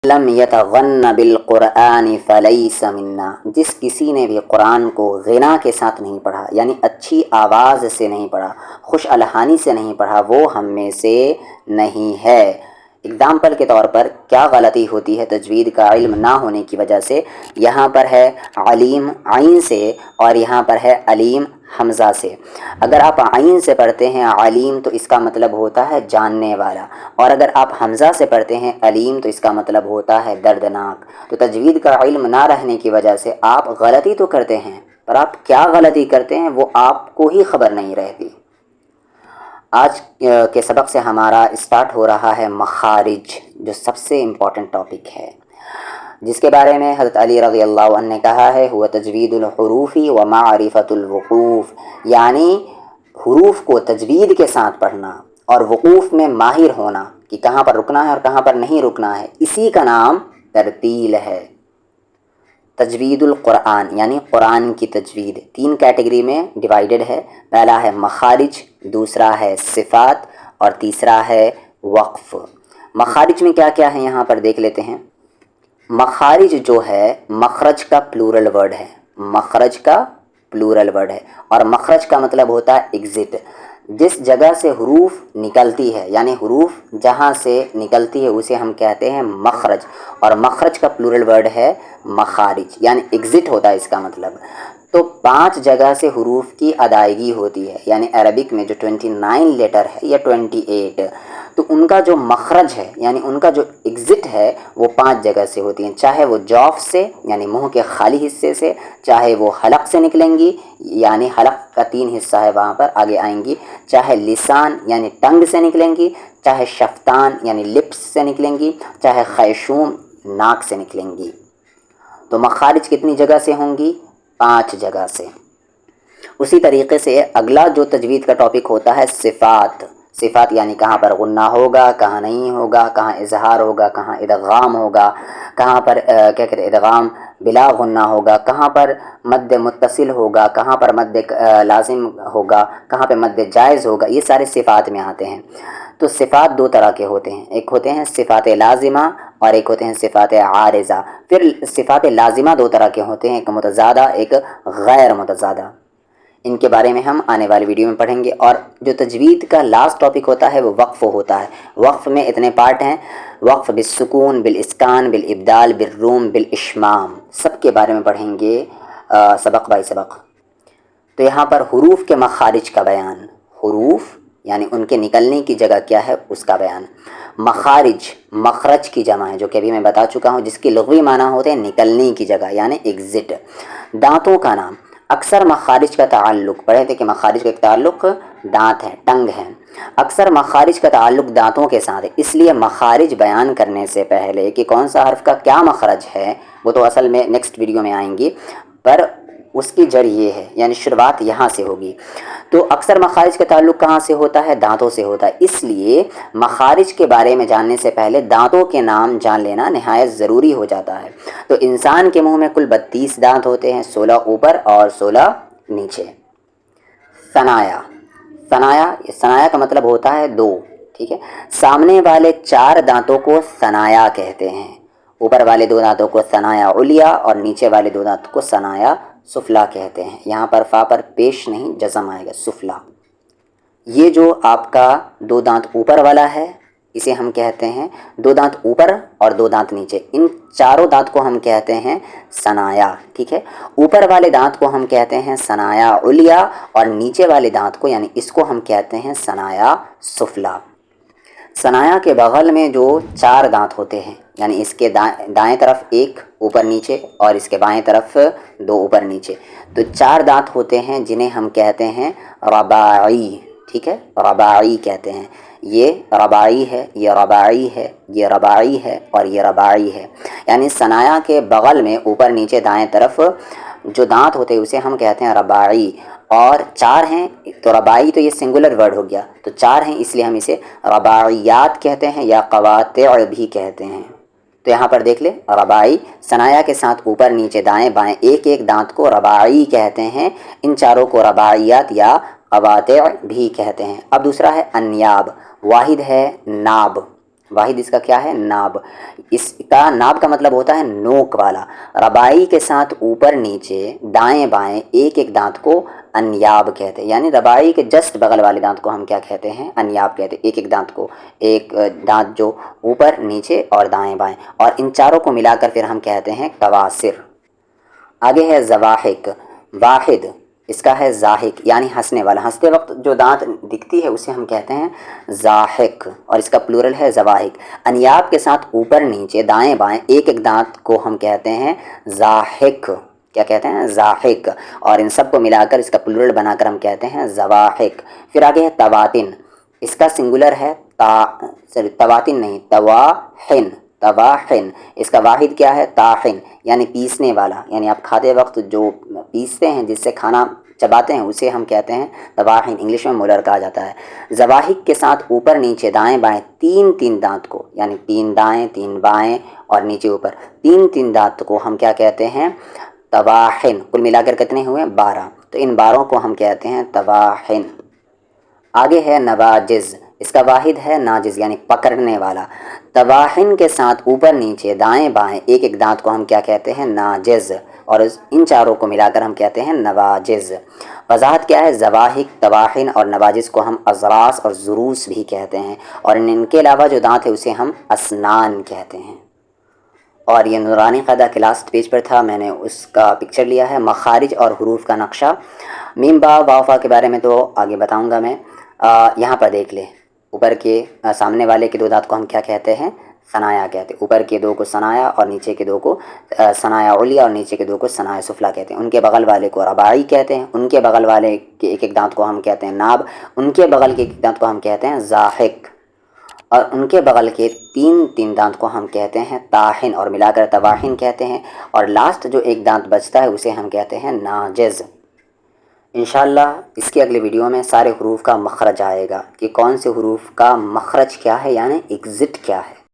لم یتغن بالقرآن فلیس منا، جس کسی نے بھی قرآن کو غنا کے ساتھ نہیں پڑھا، یعنی اچھی آواز سے نہیں پڑھا، خوش الحانی سے نہیں پڑھا، وہ ہم میں سے نہیں ہے۔ اگزامپل کے طور پر کیا غلطی ہوتی ہے تجوید کا علم نہ ہونے کی وجہ سے؟ یہاں پر ہے علیم عین سے اور یہاں پر ہے علیم حمزہ سے۔ اگر آپ عین سے پڑھتے ہیں علیم تو اس کا مطلب ہوتا ہے جاننے والا، اور اگر آپ حمزہ سے پڑھتے ہیں علیم تو اس کا مطلب ہوتا ہے دردناک۔ تو تجوید کا علم نہ رہنے کی وجہ سے آپ غلطی تو کرتے ہیں، پر آپ کیا غلطی کرتے ہیں وہ آپ کو ہی خبر نہیں رہتی۔ آج کے سبق سے ہمارا اسٹارٹ ہو رہا ہے مخارج، جو سب سے امپورٹنٹ ٹاپک ہے، جس کے بارے میں حضرت علی رضی اللہ عنہ نے کہا ہے ہوا تجوید الحروف و معرفت الوقوف، یعنی حروف کو تجوید کے ساتھ پڑھنا اور وقوف میں ماہر ہونا کہ کہاں پر رکنا ہے اور کہاں پر نہیں رکنا ہے، اسی کا نام ترتیل ہے۔ تجوید القرآن یعنی قرآن کی تجوید تین کیٹیگری میں ڈیوائیڈڈ ہے۔ پہلا ہے مخارج، دوسرا ہے صفات اور تیسرا ہے وقف۔ مخارج میں کیا کیا ہے یہاں پر دیکھ لیتے ہیں۔ مخارج جو ہے مخرج کا پلورل ورڈ ہے، مخرج کا پلورل ورڈ ہے، اور مخرج کا مطلب ہوتا ہے ایگزٹ، جس جگہ سے حروف نکلتی ہے، یعنی حروف جہاں سے نکلتی ہے اسے ہم کہتے ہیں مخرج، اور مخرج کا پلورل ورڈ ہے مخارج، یعنی ایگزٹ ہوتا ہے اس کا مطلب۔ تو 5 جگہ سے حروف کی ادائیگی ہوتی ہے، یعنی عربک میں جو 29 لیٹر ہے یا 28، تو ان کا جو مخرج ہے یعنی ان کا جو ایگزٹ ہے وہ 5 جگہ سے ہوتی ہیں، چاہے وہ جوف سے یعنی منہ کے خالی حصے سے، چاہے وہ حلق سے نکلیں گی یعنی حلق کا 3 حصہ ہے وہاں پر آگے آئیں گی، چاہے لسان یعنی ٹنگ سے نکلیں گی، چاہے شفتان یعنی لپس سے نکلیں گی، چاہے خیشوم ناک سے نکلیں گی۔ تو مخارج کتنی جگہ سے ہوں گی؟ 5 جگہ سے۔ اسی طریقے سے اگلا جو تجوید کا ٹاپک ہوتا ہے صفات۔ صفات یعنی کہاں پر غنہ ہوگا، کہاں نہیں ہوگا، کہاں اظہار ہوگا، کہاں ادغام ہوگا، کہاں پر کیا کہتے ہیں ادغام بلا غنہ ہوگا، کہاں پر مد متصل ہوگا، کہاں پر مد لازم ہوگا، کہاں پہ مد جائز ہوگا، یہ سارے صفات میں آتے ہیں۔ تو صفات 2 طرح کے ہوتے ہیں، ایک ہوتے ہیں صفات لازمہ اور ایک ہوتے ہیں صفات عارضہ۔ پھر صفات لازمہ 2 طرح کے ہوتے ہیں، ایک متضادہ ایک غیر متضادہ، ان کے بارے میں ہم آنے والی ویڈیو میں پڑھیں گے۔ اور جو تجوید کا لاسٹ ٹاپک ہوتا ہے وہ وقف ہوتا ہے۔ وقف میں اتنے پارٹ ہیں، وقف بالسکون، بالاسکان، بالابدال، بالروم، بالاشمام، سب کے بارے میں پڑھیں گے سبق بائی سبق۔ تو یہاں پر حروف کے مخارج کا بیان، حروف یعنی ان کے نکلنے کی جگہ کیا ہے اس کا بیان۔ مخارج مخرج کی جمع ہے، جو کہ ابھی میں بتا چکا ہوں، جس کی لغوی معنی ہوتے ہیں نکلنے کی جگہ یعنی ایگزٹ۔ دانتوں کا نام، اکثر مخارج کا تعلق، پڑھے تھے کہ مخارج کا ایک تعلق دانت ہے، ٹنگ ہے، اکثر مخارج کا تعلق دانتوں کے ساتھ ہے، اس لیے مخارج بیان کرنے سے پہلے کہ کون سا حرف کا کیا مخرج ہے وہ تو اصل میں نیکسٹ ویڈیو میں آئیں گی، پر اس کی جڑ یہ ہے، یعنی شروعات یہاں سے ہوگی۔ تو اکثر مخارج کا تعلق کہاں سے ہوتا ہے؟ دانتوں سے ہوتا ہے، اس لیے مخارج کے بارے میں جاننے سے پہلے دانتوں کے نام جان لینا نہایت ضروری ہو جاتا ہے۔ تو انسان کے منہ میں کل 32 دانت ہوتے ہیں، 16 اوپر اور 16 نیچے۔ ثنایا، ثنایا کا مطلب ہوتا ہے 2، ٹھیک ہے۔ سامنے والے 4 دانتوں کو ثنایا کہتے ہیں، اوپر والے 2 دانتوں کو ثنایا علیا اور نیچے والے 2 دانتوں کو ثنایا سفلا کہتے ہیں۔ یہاں پر فا پر پیش نہیں جزم آئے گا، سفلا۔ یہ جو آپ کا 2 دانت اوپر والا ہے اسے ہم کہتے ہیں 2 دانت اوپر اور 2 دانت نیچے، ان چاروں دانت کو ہم کہتے ہیں ثنایا، ٹھیک ہے۔ اوپر والے دانت کو ہم کہتے ہیں ثنایا علیا اور نیچے والے دانت کو یعنی اس کو ہم کہتے ہیں ثنایا سفلا۔ ثنایا کے بغل میں جو 4 دانت ہوتے ہیں، یعنی اس کے دائیں طرف 1 اوپر نیچے اور اس کے بائیں طرف 2 اوپر نیچے، تو 4 دانت ہوتے ہیں جنہیں ہم کہتے ہیں رباعی، ٹھیک ہے، رباعی کہتے ہیں۔ یہ رباعی ہے، یہ رباعی ہے، یہ رباعی ہے اور یہ رباعی ہے، یعنی ثنایا کے بغل میں اوپر نیچے دائیں طرف جو دانت ہوتے ہیں اسے ہم کہتے ہیں رباعی، اور 4 ہیں تو رباعی تو یہ سنگولر ورڈ ہو گیا، تو 4 ہیں اس لیے ہم اسے رباعیات کہتے ہیں یا قواطع بھی کہتے ہیں۔ تو یہاں پر دیکھ لیں رباعی، ثنایا کے ساتھ اوپر نیچے دائیں بائیں ایک ایک دانت کو رباعی کہتے ہیں، ان چاروں کو رباعیات یا قواطع بھی کہتے ہیں۔ اب دوسرا ہے انیاب، واحد ہے ناب، واحد اس کا کیا ہے؟ ناب. اس کا ناب کا مطلب ہوتا ہے نوک والا. ربائی کے ساتھ اوپر نیچے دائیں بائیں ایک ایک دانت کو انیاب کہتے ہیں. یعنی ربائی کے جسٹ بغل والے دانت کو ہم کیا کہتے ہیں؟ انیاب کہتے ہیں. ایک ایک دانت کو، ایک دانت جو اوپر نیچے اور دائیں بائیں، اور ان چاروں کو ملا کر پھر ہم کہتے ہیں کواسر. آگے ہے زواحق. واحد اس کا ہے ضاحک یعنی ہنسنے والا. ہنستے وقت جو دانت دکھتی ہے اسے ہم کہتے ہیں ضاحک، اور اس کا پلورل ہے زواحق. انیاب کے ساتھ اوپر نیچے دائیں بائیں ایک ایک دانت کو ہم کہتے ہیں ضاحک. کیا کہتے ہیں؟ ضاحک. اور ان سب کو ملا کر اس کا پلورل بنا کر ہم کہتے ہیں زواحق. پھر آگے ہے تواتن. اس کا سنگولر ہے تواتن نہیں، تواحن. تواحن. اس کا واحد کیا ہے؟ طاحن یعنی پیسنے والا. یعنی آپ کھاتے وقت جو پیستے ہیں، جس سے کھانا چباتے ہیں، اسے ہم کہتے ہیں تواحن. انگلش میں مولر کہا جاتا ہے. زواحق کے ساتھ اوپر نیچے دائیں بائیں تین تین دانت کو، یعنی تین دائیں تین بائیں اور نیچے اوپر تین تین دانت کو ہم کیا کہتے ہیں؟ تواحن. کل ملا کر کتنے ہوئے؟ 12. تو ان 12 کو ہم کہتے ہیں تواحن. آگے ہے نواجز. اس کا واحد ہے ناجز یعنی پکڑنے والا. تواحن کے ساتھ اوپر نیچے دائیں بائیں ایک ایک دانت کو ہم کیا کہتے ہیں؟ ناجز. اور ان چاروں کو ملا کر ہم کہتے ہیں نواجز. وضاحت کیا ہے؟ زواحق، تواحن اور نواجز کو ہم اضراس اور ضروس بھی کہتے ہیں، اور ان کے علاوہ جو دانت ہے اسے ہم اسنان کہتے ہیں. اور یہ نورانی قاعدہ کے لاسٹ پیج پر تھا، میں نے اس کا پکچر لیا ہے. مخارج اور حروف کا نقشہ. میم با واو فا کے بارے میں تو آگے بتاؤں گا میں. یہاں پر دیکھ لیں، اوپر کے سامنے والے کے دو دانت کو ہم کیا کہتے ہیں؟ ثنایا کہتے ہیں. اوپر کے دو کو ثنایا اور نیچے کے دو کو ثنایا علیہ، اور نیچے کے دو کو ثنایا سفلا کہتے ہیں. ان کے بغل والے کو رباعی کہتے ہیں. ان کے بغل والے کے ایک ایک دانت کو ہم کہتے ہیں ناب. ان کے بغل کے ایک دانت کو ہم کہتے ہیں ضاحک. اور ان کے بغل کے تین تین دانت کو ہم کہتے ہیں طاحن، اور ملا کر تواحن کہتے ہیں. اور لاسٹ جو ایک دانت بچتا ہے اسے ہم کہتے ہیں ناجز. انشاءاللہ اس کے اگلے ویڈیو میں سارے حروف کا مخرج آئے گا کہ کون سے حروف کا مخرج کیا ہے، یعنی ایگزٹ کیا ہے.